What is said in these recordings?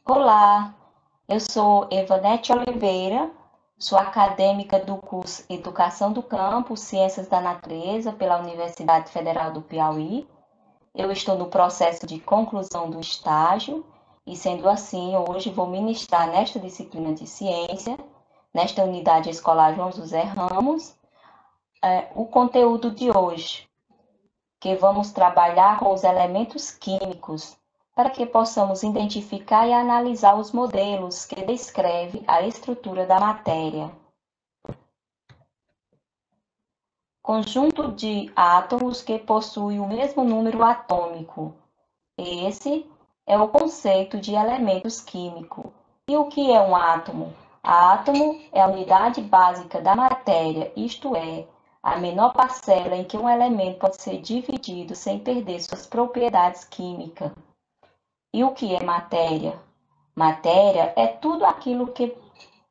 Olá, eu sou Evanete Oliveira, sou acadêmica do curso Educação do Campo, Ciências da Natureza, pela Universidade Federal do Piauí. Eu estou no processo de conclusão do estágio e, sendo assim, hoje vou ministrar nesta disciplina de ciência, nesta unidade escolar João José Ramos, o conteúdo de hoje, que vamos trabalhar com os elementos químicos, para que possamos identificar e analisar os modelos que descrevem a estrutura da matéria. Conjunto de átomos que possuem o mesmo número atômico. Esse é o conceito de elementos químicos. E o que é um átomo? Átomo é a unidade básica da matéria, isto é, a menor parcela em que um elemento pode ser dividido sem perder suas propriedades químicas. E o que é matéria? Matéria é tudo aquilo que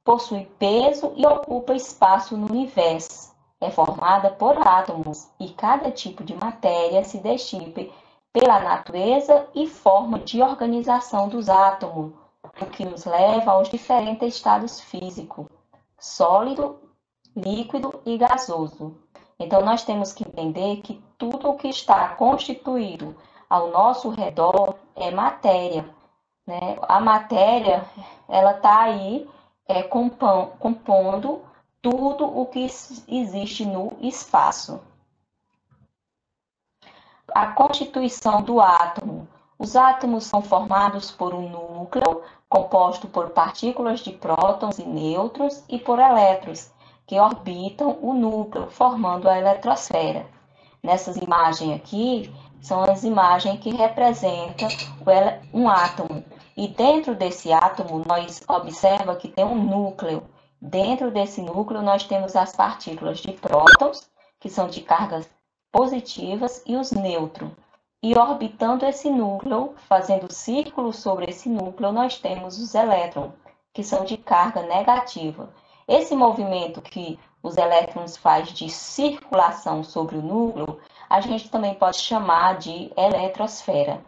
possui peso e ocupa espaço no universo. É formada por átomos e cada tipo de matéria se distingue pela natureza e forma de organização dos átomos, o que nos leva aos diferentes estados físicos, sólido, líquido e gasoso. Então, nós temos que entender que tudo o que está constituído ao nosso redor é matéria, né? A matéria, ela está aí compondo tudo o que existe no espaço. A constituição do átomo. Os átomos são formados por um núcleo, composto por partículas de prótons e nêutrons e por elétrons, que orbitam o núcleo, formando a eletrosfera. Nessas imagens aqui, são as imagens que representam um átomo. E dentro desse átomo, nós observamos que tem um núcleo. Dentro desse núcleo, nós temos as partículas de prótons, que são de cargas positivas, e os nêutrons. E orbitando esse núcleo, fazendo círculo sobre esse núcleo, nós temos os elétrons, que são de carga negativa. Esse movimento que os elétrons fazem de circulação sobre o núcleo, a gente também pode chamar de eletrosfera.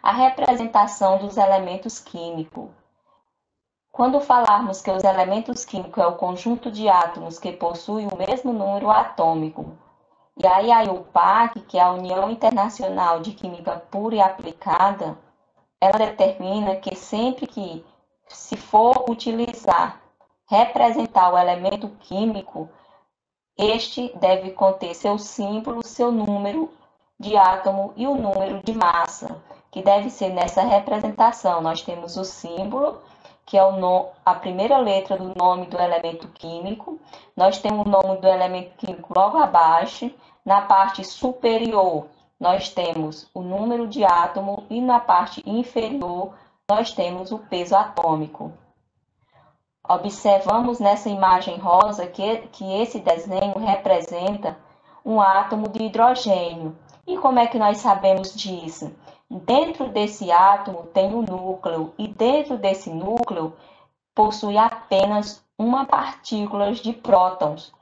A representação dos elementos químicos. Quando falarmos que os elementos químicos é o conjunto de átomos que possuem o mesmo número atômico, e aí a IUPAC, que é a União Internacional de Química Pura e Aplicada, ela determina que sempre que se for utilizar, representar o elemento químico, este deve conter seu símbolo, seu número de átomo e o número de massa, que deve ser nessa representação. Nós temos o símbolo, que é a primeira letra do nome do elemento químico. Nós temos o nome do elemento químico logo abaixo. Na parte superior, nós temos o número de átomo e na parte inferior, nós temos o peso atômico. Observamos nessa imagem rosa que esse desenho representa um átomo de hidrogênio. E como é que nós sabemos disso? Dentro desse átomo tem um núcleo e dentro desse núcleo possui apenas uma partícula de prótons,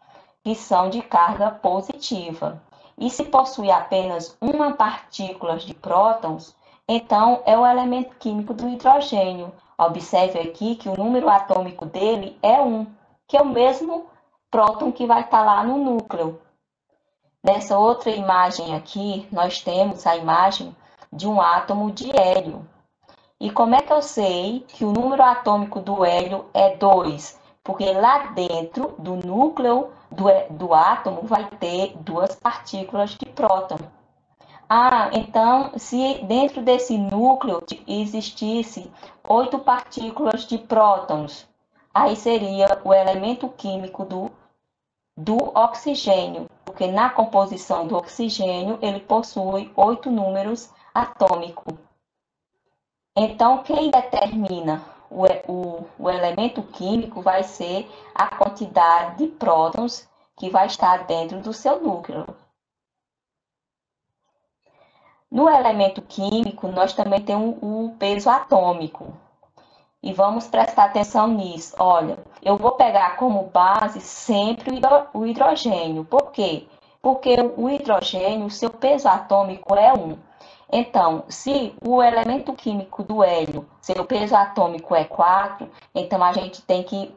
que são de carga positiva. E se possui apenas uma partícula de prótons, então é o elemento químico do hidrogênio. Observe aqui que o número atômico dele é 1, que é o mesmo próton que vai estar lá no núcleo. Nessa outra imagem aqui, nós temos a imagem de um átomo de hélio. E como é que eu sei que o número atômico do hélio é 2? Porque lá dentro do núcleo do átomo vai ter duas partículas de próton. Então, se dentro desse núcleo existisse 8 partículas de prótons, aí seria o elemento químico do oxigênio, porque na composição do oxigênio ele possui 8 números atômicos. Então, quem determina o elemento químico vai ser a quantidade de prótons que vai estar dentro do seu núcleo. No elemento químico, nós também temos o peso atômico. E vamos prestar atenção nisso. Olha, eu vou pegar como base sempre o hidrogênio. Por quê? Porque o hidrogênio, seu peso atômico é 1. Então, se o elemento químico do hélio, seu peso atômico é 4, então a gente tem que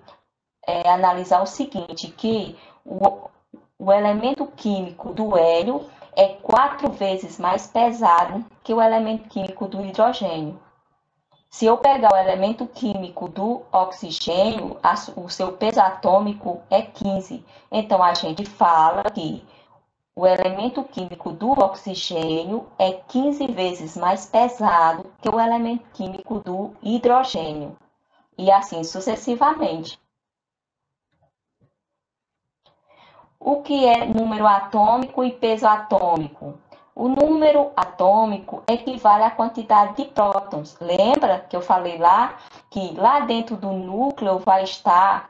analisar o seguinte, que o elemento químico do hélio é 4 vezes mais pesado que o elemento químico do hidrogênio. Se eu pegar o elemento químico do oxigênio, o seu peso atômico é 15. Então, a gente fala que o elemento químico do oxigênio é 15 vezes mais pesado que o elemento químico do hidrogênio. E assim sucessivamente. O que é número atômico e peso atômico? O número atômico equivale à quantidade de prótons. Lembra que eu falei lá que lá dentro do núcleo vai estar,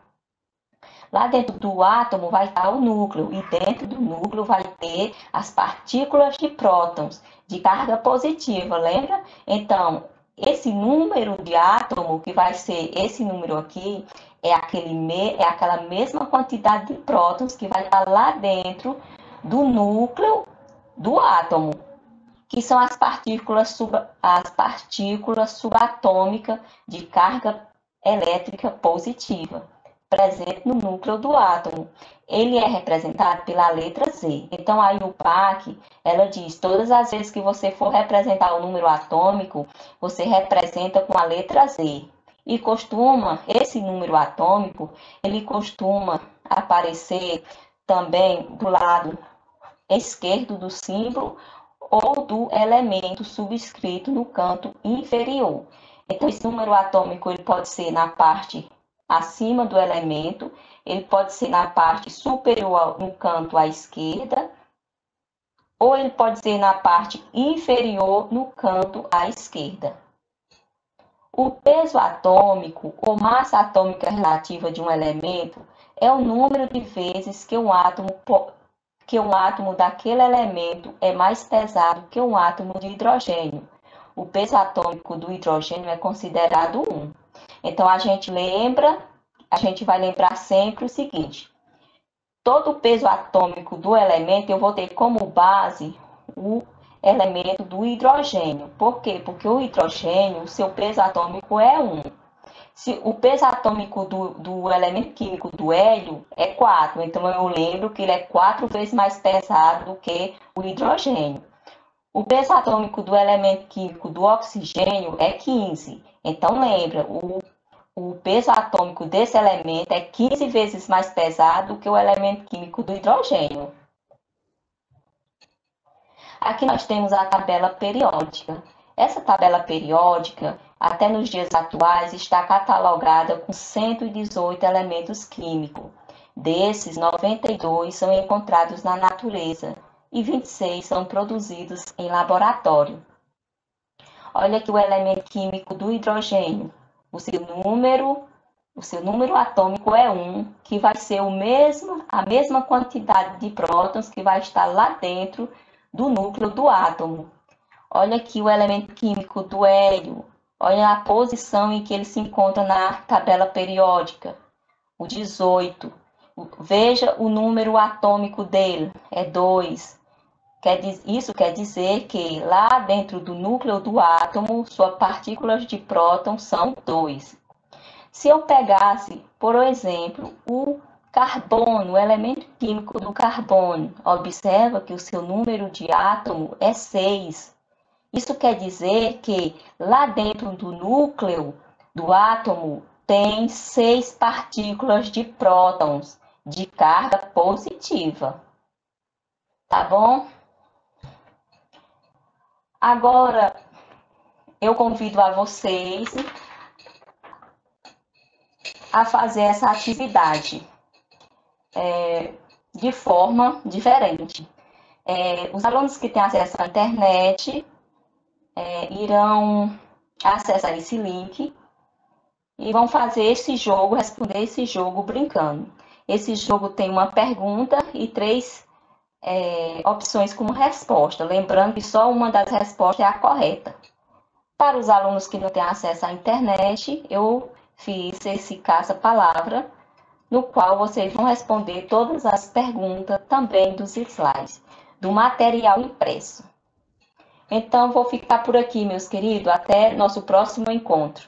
lá dentro do átomo vai estar o núcleo, e dentro do núcleo vai ter as partículas de prótons de carga positiva, lembra? Então, esse número de átomo, que vai ser esse número aqui, é aquela mesma quantidade de prótons que vai estar lá dentro do núcleo do átomo, que são as partículas subatômicas de carga elétrica positiva, presente no núcleo do átomo. Ele é representado pela letra Z. Então, aí o PAC, ela diz, todas as vezes que você for representar o número atômico, você representa com a letra Z. E esse número atômico, ele costuma aparecer também do lado esquerdo do símbolo ou do elemento subscrito no canto inferior. Então, esse número atômico ele pode ser na parte acima do elemento, ele pode ser na parte superior no canto à esquerda, ou ele pode ser na parte inferior no canto à esquerda. O peso atômico ou massa atômica relativa de um elemento é o número de vezes que um átomo daquele elemento é mais pesado que um átomo de hidrogênio. O peso atômico do hidrogênio é considerado 1. Então, a gente vai lembrar sempre o seguinte: todo o peso atômico do elemento, eu vou ter como base o elemento do hidrogênio. Por quê? Porque o hidrogênio, o seu peso atômico é 1. Se o peso atômico do elemento químico do hélio é 4, então eu lembro que ele é 4 vezes mais pesado do que o hidrogênio. O peso atômico do elemento químico do oxigênio é 15. Então lembra, o peso atômico desse elemento é 15 vezes mais pesado do que o elemento químico do hidrogênio. Aqui nós temos a tabela periódica. Essa tabela periódica, até nos dias atuais, está catalogada com 118 elementos químicos. Desses, 92 são encontrados na natureza e 26 são produzidos em laboratório. Olha aqui o elemento químico do hidrogênio. O seu número atômico é 1, que vai ser a mesma quantidade de prótons que vai estar lá dentro do núcleo do átomo. Olha aqui o elemento químico do hélio. Olha a posição em que ele se encontra na tabela periódica. O 18. Veja o número atômico dele. É 2. Isso quer dizer que lá dentro do núcleo do átomo, suas partículas de próton são 2. Se eu pegasse, por exemplo, o carbono, o elemento químico do carbono, observa que o seu número de átomo é 6. Isso quer dizer que lá dentro do núcleo do átomo tem 6 partículas de prótons de carga positiva. Tá bom? Agora, eu convido a vocês a fazer essa atividade de forma diferente. Os alunos que têm acesso à internet irão acessar esse link e vão fazer esse jogo, responder esse jogo brincando. Esse jogo tem uma pergunta e 3 opções como resposta, lembrando que só uma das respostas é a correta. Para os alunos que não têm acesso à internet, eu fiz esse caça-palavra, no qual vocês vão responder todas as perguntas também dos slides, do material impresso. Então, vou ficar por aqui, meus queridos. Até nosso próximo encontro.